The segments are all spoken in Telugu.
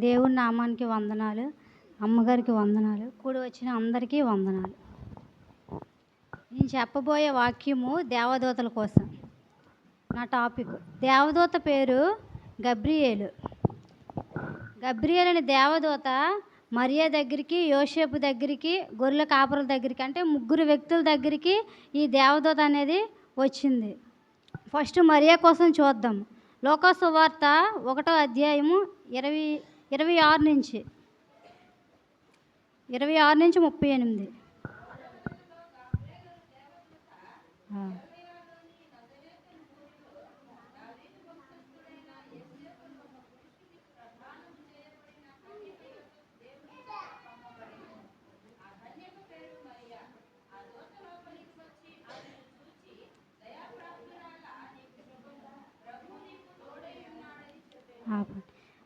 దేవుని నామానికి వందనాలు. అమ్మగారికి వందనాలు. కూడి వచ్చిన అందరికీ వందనాలు. నేను చెప్పబోయే వాక్యము దేవదూతల కోసం. నా టాపిక్ దేవదూత పేరు గబ్రియేలు. గబ్రియేలు అనే దేవదూత మరియా దగ్గరికి, యోసేపు దగ్గరికి, గొర్రెల కాపరుల దగ్గరికి, అంటే ముగ్గురు వ్యక్తుల దగ్గరికి ఈ దేవదూత అనేది వచ్చింది. ఫస్ట్ మరియా కోసం చూద్దాం. లోకా సువార్త 1వ అధ్యాయము 26 నుంచి 38.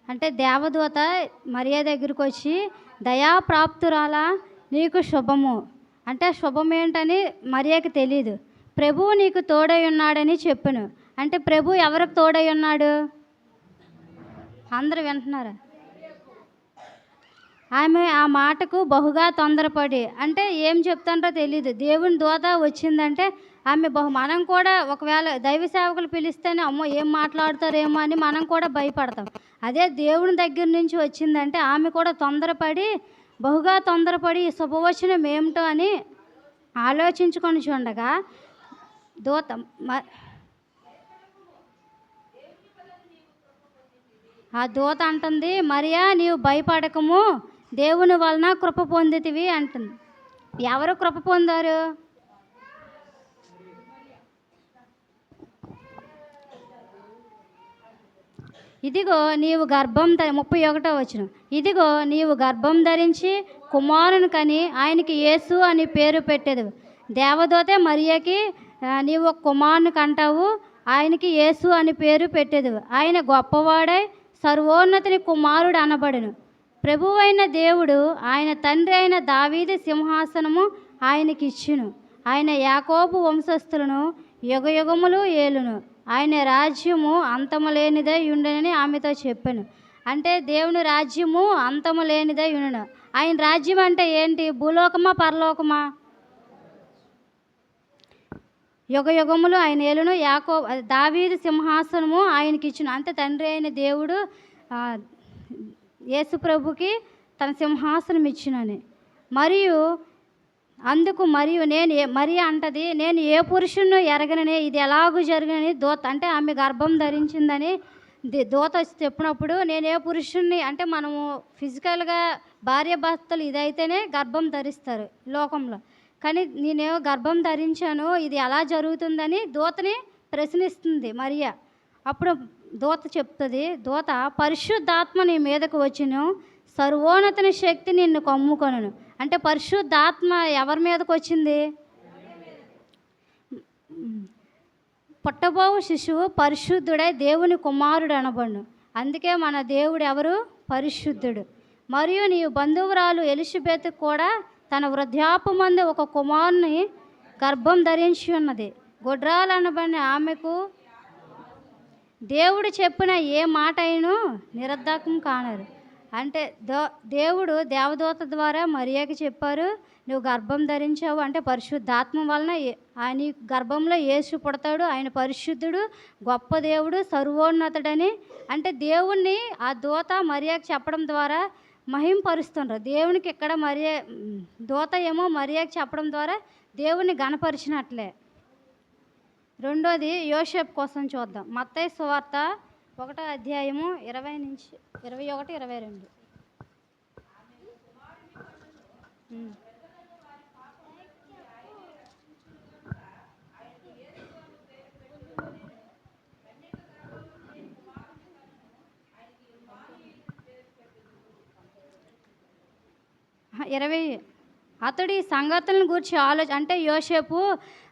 అంటే దేవదూత మరియా దగ్గరికి వచ్చి, దయాప్రాప్తురాలా నీకు శుభము, అంటే శుభం ఏంటని మరియాకి తెలియదు. ప్రభువు నీకు తోడై ఉన్నాడని చెప్పాను. అంటే ప్రభు ఎవరికి తోడై ఉన్నాడు? అందరూ వింటున్నారా? ఆమె ఆ మాటకు బహుగా తొందరపడి, అంటే ఏం చెప్తాండ్రో తెలియదు. దేవుని దూత వచ్చిందంటే ఆమె మనం కూడా ఒకవేళ దైవ సేవకులు పిలిస్తేనే అమ్మో ఏం మాట్లాడతారేమో అని మనం కూడా భయపడతాం. అదే దేవుని దగ్గర నుంచి వచ్చిందంటే ఆమె కూడా బహుగా తొందరపడి ఈ శుభవచనం ఏమిటో అని ఆలోచించుకొని చూడగా దూత ఆ దూత అంటుంది, మరియా నీవు భయపడకము, దేవుని వలన కృప పొందితివి అంటుంది. ఎవరు కృప పొందారు? ఇదిగో నీవు గర్భం 31వ వచనం. ఇదిగో నీవు గర్భం ధరించి కుమారుని కని ఆయనకి యేసు అని పేరు పెట్టేది. దేవదూతే మరియకి నీవు ఒక కుమారుని కంటావు, ఆయనకి యేసు అని పేరు పెట్టేది. ఆయన గొప్పవాడై సర్వోన్నతిని కుమారుడు అనబడును. ప్రభువైన దేవుడు ఆయన తండ్రి అయిన దావీదు సింహాసనము ఆయనకి ఇచ్చును. ఆయన యాకోబు వంశస్థులను యుగయుగములు ఏలును. ఆయన రాజ్యము అంతము లేనిదై ఉండునని ఆమెతో చెప్పాను. అంటే దేవుని రాజ్యము అంతము లేనిదై ఉండును. ఆయన రాజ్యం అంటే ఏంటి? భూలోకమా పరలోకమా? యుగయుగములు ఆయన ఏలును. దావీదు సింహాసనము ఆయనకి ఇచ్చును. అంటే తండ్రి అయిన దేవుడు యేసు ప్రభుకి తన సింహాసనం ఇచ్చునని. మరియ అంటది, నేను ఏ పురుషును ఎరగనని, ఇది ఎలాగూ జరగనని దూత, అంటే ఆమె గర్భం ధరించిందని దూత చెప్పినప్పుడు, నేను ఏ పురుషుణ్ణి, అంటే మనము ఫిజికల్గా భార్య భర్తలు ఇదైతేనే గర్భం ధరిస్తారు లోకంలో, కానీ నేనేమో గర్భం ధరించాను, ఇది ఎలా జరుగుతుందని దూతని ప్రశ్నిస్తుంది మరియ. అప్పుడు దూత చెప్తుంది, దూత పరిశుద్ధాత్మ నీ మీదకు వచ్చును, సర్వోన్నతుని శక్తి నిన్ను కమ్ముకొనును. అంటే పరిశుద్ధాత్మ ఎవరి మీదకి వచ్చింది? పుట్టబోవు శిశువు పరిశుద్ధుడై దేవుని కుమారుడు అనబడును. అందుకే మన దేవుడు ఎవరు? పరిశుద్ధుడు. మరియు నీ బంధువురాలు ఎలిజబెత్ కూడా తన వృద్ధాపమందు ఒక కుమారుని గర్భం ధరించి ఉన్నది. గుడ్రాలు అనబడిన ఆమెకు దేవుడు చెప్పిన ఏ మాట అయినా నిరర్ధకం కానరు. అంటే దేవుడు దేవదూత ద్వారా మరియాకి చెప్పారు, నువ్వు గర్భం ధరించావు, అంటే పరిశుద్ధాత్మ వలన ఆయన గర్భంలో యేసు పుడతాడు, ఆయన పరిశుద్ధుడు, గొప్ప దేవుడు, సర్వోన్నతుడని. అంటే దేవుణ్ణి ఆ దూత మరియాకి చెప్పడం ద్వారా మహింపరుస్తుండ్రు. దేవునికి ఇక్కడ దూత ఏమో మరియాకి చెప్పడం ద్వారా దేవుణ్ణి గణపరిచినట్లే. రెండోది యోసేపు కోసం చూద్దాం. మత్తయి సువార్త 1వ అధ్యాయము 20 నుంచి 21, 22. అతడు ఈ సంగతులను గురించి అంటే యోసేపు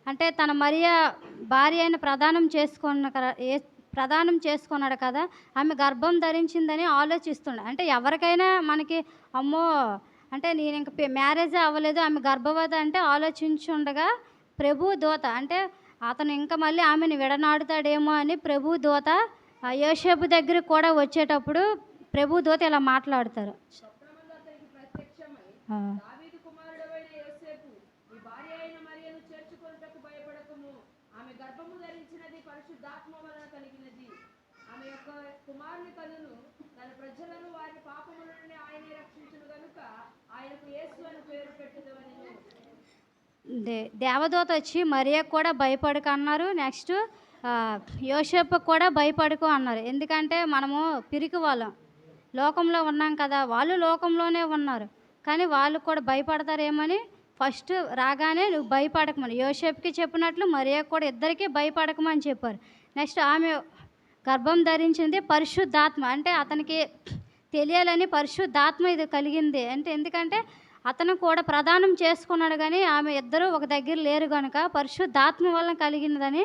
అంటే తన మరియా భార్య అయిన ప్రదానం చేసుకున్నాడు కదా, ఆమె గర్భం ధరించిందని ఆలోచిస్తున్నాడు. అంటే ఎవరికైనా మనకి అమ్మో అంటే నేను ఇంక మ్యారేజ్ అవ్వలేదు, ఆమె గర్భవతి అంటే ఆలోచించుండగా ప్రభు దూత, అంటే అతను ఇంకా మళ్ళీ ఆమెను విడనాడుతాడేమో అని ప్రభు దూత యోసేపు దగ్గరికి కూడా వచ్చేటప్పుడు ప్రభు దూత ఇలా మాట్లాడతారు. ఆ. దేవదూత వచ్చి మరియకు కూడా భయపడకు అన్నారు. నెక్స్ట్ యోసేపుకు కూడా భయపడకు అన్నారు. ఎందుకంటే మనము పిరికి వాళ్ళం, లోకంలో ఉన్నాం కదా, వాళ్ళు లోకంలోనే ఉన్నారు, కానీ వాళ్ళు కూడా భయపడతారేమని ఫస్ట్ రాగానే నువ్వు భయపడకమని యోసేపుకి చెప్పినట్లు మరియకు కూడా ఇద్దరికీ భయపడకమని చెప్పారు. నెక్స్ట్ ఆమె గర్భం ధరించింది పరిశుద్ధాత్మ, అంటే అతనికి తెలియాలని పరిశుద్ధాత్మ ఇది కలిగింది. అంటే ఎందుకంటే అతను కూడా ప్రదానం చేసుకున్నాడు, కానీ ఆమె ఇద్దరు ఒక దగ్గర లేరు కనుక పరిశుద్ధాత్మ వల్ల కలిగినదని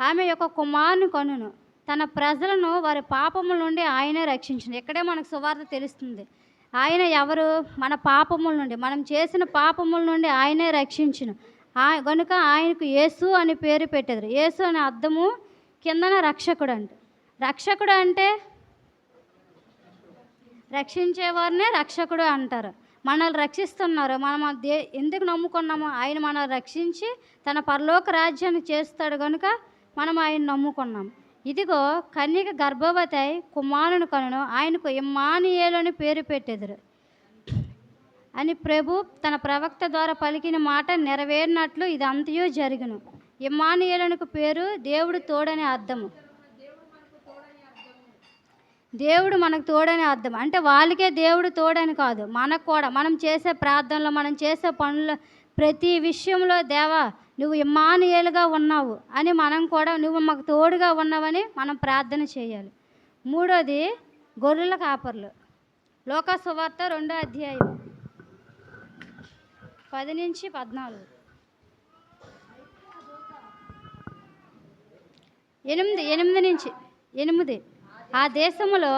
ఆమె యొక్క కుమారుని కనును తన ప్రజలను వారి పాపముల నుండి ఆయనే రక్షించింది. ఇక్కడే మనకు సువార్త తెలుస్తుంది. ఆయన ఎవరు? మన పాపముల నుండి, మనం చేసిన పాపముల నుండి ఆయనే రక్షించును. కనుక ఆయనకు యేసు అని పేరు పెట్టారు. యేసు అనే అర్థము కిందన రక్షకుడు అంటే. రక్షకుడు అంటే రక్షించేవారినే రక్షకుడు అంటారు. మనల్ని రక్షిస్తున్నారు. మనం ఎందుకు నమ్ముకున్నాము? ఆయన మనల్ని రక్షించి తన పరలోక రాజ్యాన్ని చేస్తాడు కనుక మనం ఆయన నమ్ముకున్నాం. ఇదిగో కన్యక గర్భవతి అయి కుమారుని కనును, ఆయనకు ఇమ్మానుయేలు అని పేరు పెట్టెదరు అని ప్రభు తన ప్రవక్త ద్వారా పలికిన మాట నెరవేరినట్లు ఇదంతయు జరుగును. ఇమ్మానుయేలునకు పేరు దేవుడు తోడని అర్థము. దేవుడు మనకు తోడని అర్థం. అంటే వాళ్ళకే దేవుడు తోడని కాదు, మనకు కూడా. మనం చేసే ప్రార్థనలో, మనం చేసే పనుల్లో, ప్రతి విషయంలో దేవా నువ్వు ఇమ్మానుయేలుగా ఉన్నావు అని మనం కూడా, నువ్వు మాకు తోడుగా ఉన్నావని మనం ప్రార్థన చేయాలి. మూడోది గొర్రెల కాపర్లు. లోకా సువార్త 2వ అధ్యాయం 10 నుంచి 14. 8 నుంచి 8. ఆ దేశములో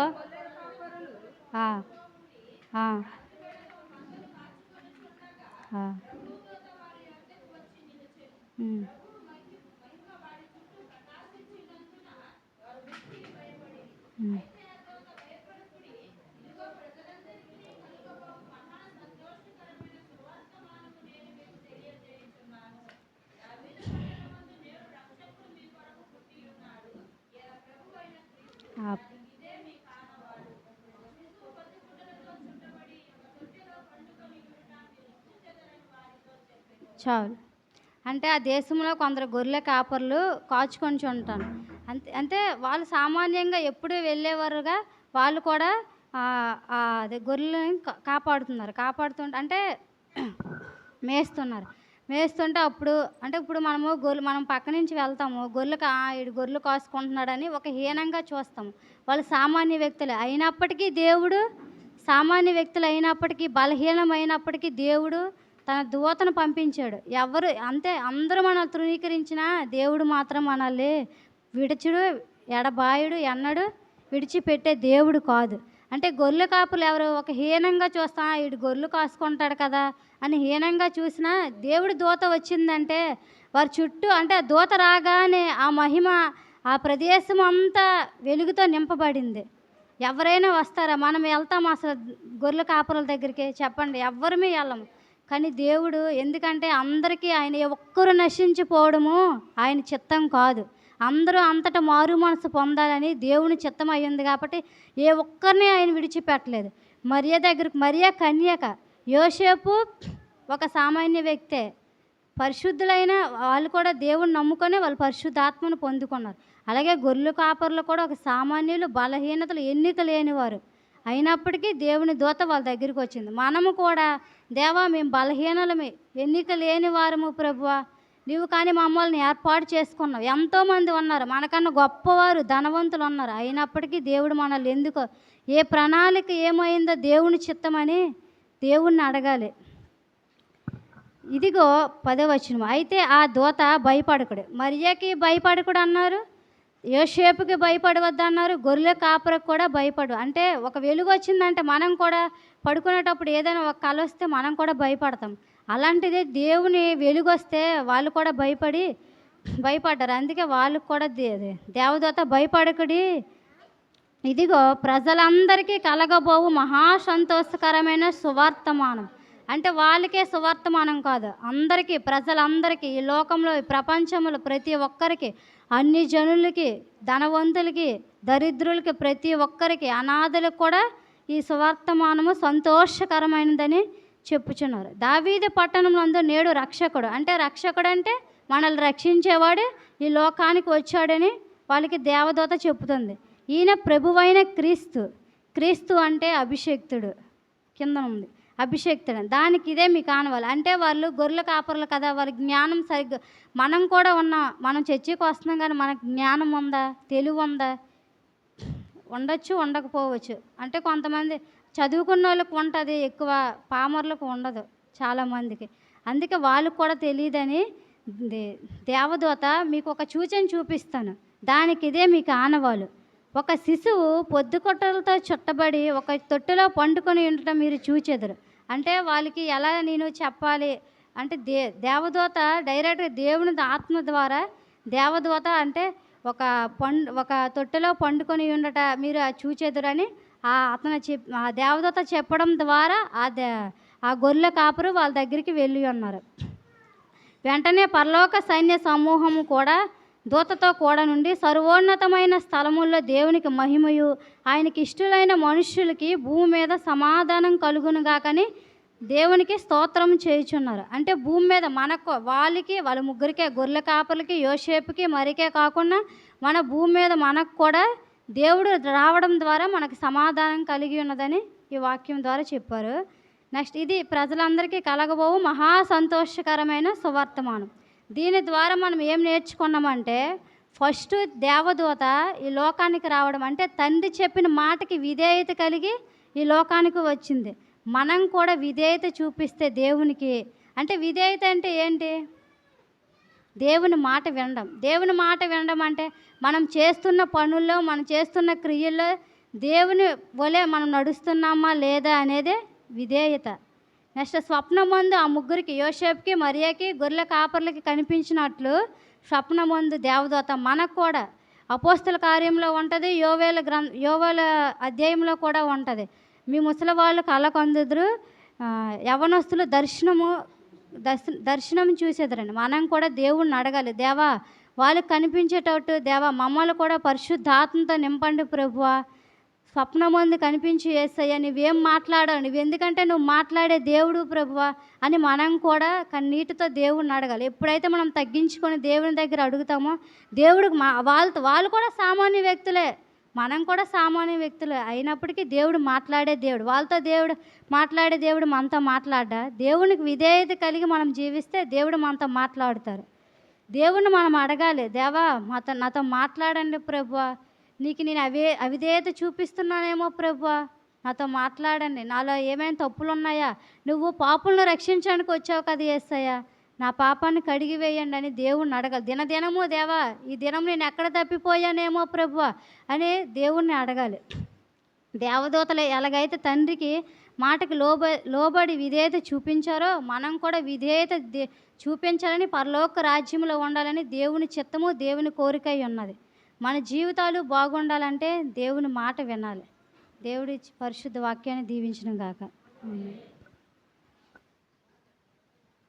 చాలు. అంటే ఆ దేశంలో కొందరు గొర్రెల కాపర్లు కాచుకొని ఉంటాను. అంటే వాళ్ళు సామాన్యంగా ఎప్పుడు వెళ్ళేవారుగా వాళ్ళు కూడా అదే గొర్రెలని కాపాడుతుంటే అంటే మేస్తుంటే అప్పుడు అంటే ఇప్పుడు మనం పక్క నుంచి వెళ్తాము, ఈడు గొర్రెలు కాసుకుంటున్నాడని ఒక హీనంగా చూస్తాము. వాళ్ళు సామాన్య వ్యక్తులు అయినప్పటికీ దేవుడు, సామాన్య వ్యక్తులు అయినప్పటికీ, బలహీనమైనప్పటికీ దేవుడు తన దూతను పంపించాడు. ఎవరు అంతే అందరూ మనల్ని తృణీకరించినా దేవుడు మాత్రం మనల్ని విడిచుడు, ఎడబాయుడు, ఎన్నడు విడిచిపెట్టే దేవుడు కాదు. అంటే గొర్రెల కాపులు ఎవరు ఒక హీనంగా చూస్తా, వీడు గొర్రెలు కాసుకుంటాడు కదా అని హీనంగా చూసినా దేవుడి దూత వచ్చిందంటే వారి చుట్టూ, అంటే ఆ దూత రాగానే ఆ మహిమ, ఆ ప్రదేశం అంతా వెలుగుతో నింపబడింది. ఎవరైనా వస్తారా? మనం వెళ్తాం అసలు గొర్రెల కాపుల దగ్గరికి? చెప్పండి, ఎవ్వరమే వెళ్ళము. కానీ దేవుడు, ఎందుకంటే అందరికీ ఆయన ఒక్కరు నశించిపోవడము ఆయన చిత్తం కాదు, అందరూ అంతటా మారు మనసు పొందాలని దేవుని చిత్తం అయ్యింది. కాబట్టి ఏ ఒక్కరిని ఆయన విడిచిపెట్టలేదు. మరియ కన్యక, యోసేపు ఒక సామాన్య వ్యక్తే. పరిశుద్ధులైన వాళ్ళు కూడా దేవుని నమ్ముకొని వాళ్ళు పరిశుద్ధాత్మను పొందుకున్నారు. అలాగే గొర్రెల కాపర్లు కూడా ఒక సామాన్యులు, బలహీనతలు, ఎన్నిక లేనివారు అయినప్పటికీ దేవుని దూత వాళ్ళ దగ్గరికి వచ్చింది. మనము కూడా దేవా మేము బలహీనలమే, ఎన్నిక లేని వారము ప్రభువా, నీవు కానీ మమ్మల్ని ఏర్పాటు చేసుకున్నావు. ఎంతోమంది ఉన్నారు మనకన్నా గొప్పవారు, ధనవంతులు ఉన్నారు, అయినప్పటికీ దేవుడు మనల్ని ఎందుకో, ఏ ప్రణాళిక ఏమైందో దేవుని చిత్తమని దేవుణ్ణి అడగాలి. ఇదిగో 10వ వచనం. అయితే ఆ దూత భయపడకుడు, మరియకి భయపడకుడు అన్నారు, యోసేపుకి భయపడవద్దు అన్నారు, గొర్రెల కాపరకు కూడా భయపడు. అంటే ఒక వెలుగు వచ్చిందంటే మనం కూడా పడుకునేటప్పుడు ఏదైనా ఒక కళ వస్తే మనం కూడా భయపడతాం. అలాంటిది దేవుని వెలుగు వస్తే వాళ్ళు కూడా భయపడ్డారు. అందుకే వాళ్ళకు కూడా దేవదూత భయపడకుడి, ఇదిగో ప్రజలందరికీ కలగబోవు మహా సంతోషకరమైన సువర్తమానం. అంటే వాళ్ళకే సువర్తమానం కాదు, అందరికీ, ప్రజలందరికీ, ఈ లోకంలో, ఈ ప్రపంచంలో ప్రతి ఒక్కరికి, అన్ని జనులకి, ధనవంతులకి, దరిద్రులకి, ప్రతి ఒక్కరికి, అనాథలకు కూడా ఈ సువర్తమానము సంతోషకరమైనదని చెప్పుచున్నారు. దావీదు పట్టణంలో నేడు రక్షకుడు, అంటే రక్షకుడు అంటే మనల్ని రక్షించేవాడు ఈ లోకానికి వచ్చాడని వాళ్ళకి దేవదూత చెప్తుంది. ఈయన ప్రభువైన క్రీస్తు. క్రీస్తు అంటే అభిషేక్తుడు, కింద ఉంది అభిషేక్తుడు. దానికి ఇదే మీకు ఆనవాలి. అంటే వాళ్ళు గొర్రెల కాపర్లు కదా, వాళ్ళ జ్ఞానం సరిగ్గా, మనం కూడా ఉన్నాం, మనం చర్చికి వస్తున్నాం కానీ మనకు జ్ఞానం ఉందా, తెలివి ఉందా? ఉండొచ్చు, ఉండకపోవచ్చు. అంటే కొంతమంది చదువుకున్న వాళ్ళకి ఉంటుంది ఎక్కువ, పామర్లకు ఉండదు చాలామందికి. అందుకే వాళ్ళకు కూడా తెలియదని దేవదూత మీకు ఒక సూచన చూపిస్తాను, దానికి ఇదే మీకు ఆనవాలు. ఒక శిశువు పొద్దుకొట్టలతో చుట్టబడి ఒక తొట్టులో పండుకొని ఉండటం మీరు చూచెదరు. అంటే వాళ్ళకి ఎలా నేను చెప్పాలి అంటే దేవదూత డైరెక్ట్గా దేవుని ఆత్మ ద్వారా దేవదూత అంటే ఒక తొట్టెలో పండుకొని ఉండట మీరు చూచెదరని ఆ దేవదూత చెప్పడం ద్వారా ఆ గొర్రెల కాపురు వాళ్ళ దగ్గరికి వెళ్ళి ఉన్నారు. వెంటనే పరలోక సైన్య సమూహము కూడా దూతతో కూడా నుండి సర్వోన్నతమైన స్థలముల్లో దేవునికి మహిమయు ఆయనకి ఇష్టలైన మనుష్యులకి భూమి మీద సమాధానం కలుగునుగాకని దేవునికి స్తోత్రం చేయుచున్నారు. అంటే భూమి మీద మనకు వాళ్ళ ముగ్గురికే, గొర్రెల కాపర్లకి, యోసేపుకి, మరికే కాకుండా మన భూమి మీద మనకు కూడా దేవుడు రావడం ద్వారా మనకు సమాధానం కలిగి ఉన్నదని ఈ వాక్యం ద్వారా చెప్పారు. నెక్స్ట్, ఇది ప్రజలందరికీ కలగబోవు మహా సంతోషకరమైన సువర్తమానం. దీని ద్వారా మనం ఏం నేర్చుకున్నామంటే, ఫస్ట్ దేవదూత ఈ లోకానికి రావడం అంటే తండ్రి చెప్పిన మాటకి విధేయత కలిగి ఈ లోకానికి వచ్చింది. మనం కూడా విధేయత చూపిస్తే దేవునికి, అంటే విధేయత అంటే ఏంటి? దేవుని మాట వినడం. దేవుని మాట వినడం అంటే మనం చేస్తున్న పనుల్లో, మనం చేస్తున్న క్రియల్లో దేవుని వలె మనం నడుస్తున్నామా లేదా అనేదే విధేయత. నెక్స్ట్, స్వప్నమందు ఆ ముగ్గురికి, యోసేపుకి, మరియకి, గొర్రెల కాపర్లకి కనిపించినట్లు స్వప్నమందు దేవదూత మనకు కూడా అపోస్తల కార్యంలో ఉంటుంది, యోవేల అధ్యాయంలో కూడా ఉంటుంది. మీ ముసలి వాళ్ళు కళ్ళకందుదురు, యవనస్తులు దర్శనం చూసేదరండి. మనం కూడా దేవుణ్ణి అడగాలి, దేవా వాళ్ళకి కనిపించేటట్టు దేవా మమ్మల్ని కూడా పరిశుద్ధాత్మతో నింపండి ప్రభువా, స్వప్నమందు కనిపించి యేసయ్యా నువ్వేం మాట్లాడావు, నువ్వెందుకంటే నువ్వు మాట్లాడే దేవుడు ప్రభువా అని మనం కూడా కన్నీటితో దేవుడిని అడగాలి. ఎప్పుడైతే మనం తగ్గించుకొని దేవుని దగ్గర అడుగుతామో దేవుడికి వాళ్ళు కూడా సామాన్య వ్యక్తులే, మనం కూడా సామాన్య వ్యక్తులే అయినప్పటికీ దేవుడు మాట్లాడే దేవుడు. వాళ్ళతో దేవుడు మాట్లాడే దేవుడు మనతో మాట్లాడ్డా, దేవునికి విధేయత కలిగి మనం జీవిస్తే దేవుడు మనతో మాట్లాడతారు. దేవుణ్ణి మనం అడగాలి, దేవా నాతో మాట్లాడండి ప్రభువా, నీకు నేను అవిధేయత చూపిస్తున్నానేమో ప్రభువా, నాతో మాట్లాడండి, నాలో ఏమైనా తప్పులు ఉన్నాయా, నువ్వు పాపులను రక్షించడానికి వచ్చావు కదా యేసయ్యా, నా పాపాన్ని కడిగి వేయండి అని దేవుణ్ణి అడగాలి. దినదినము దేవా ఈ దినం నేను ఎక్కడ తప్పిపోయానేమో ప్రభువా అని దేవుణ్ణి అడగాలి. దేవదూతలు ఎలాగైతే తండ్రికి మాటకి లోబడి విధేయత చూపించారో మనం కూడా విధేయత చూపించాలని, పరలోక రాజ్యంలో ఉండాలని దేవుని చిత్తము, దేవుని కోరిక ఉన్నది. మన జీవితాలు బాగుండాలంటే దేవుని మాట వినాలి. దేవుడి పరిశుద్ధ వాక్యాన్ని దీవించును గాక.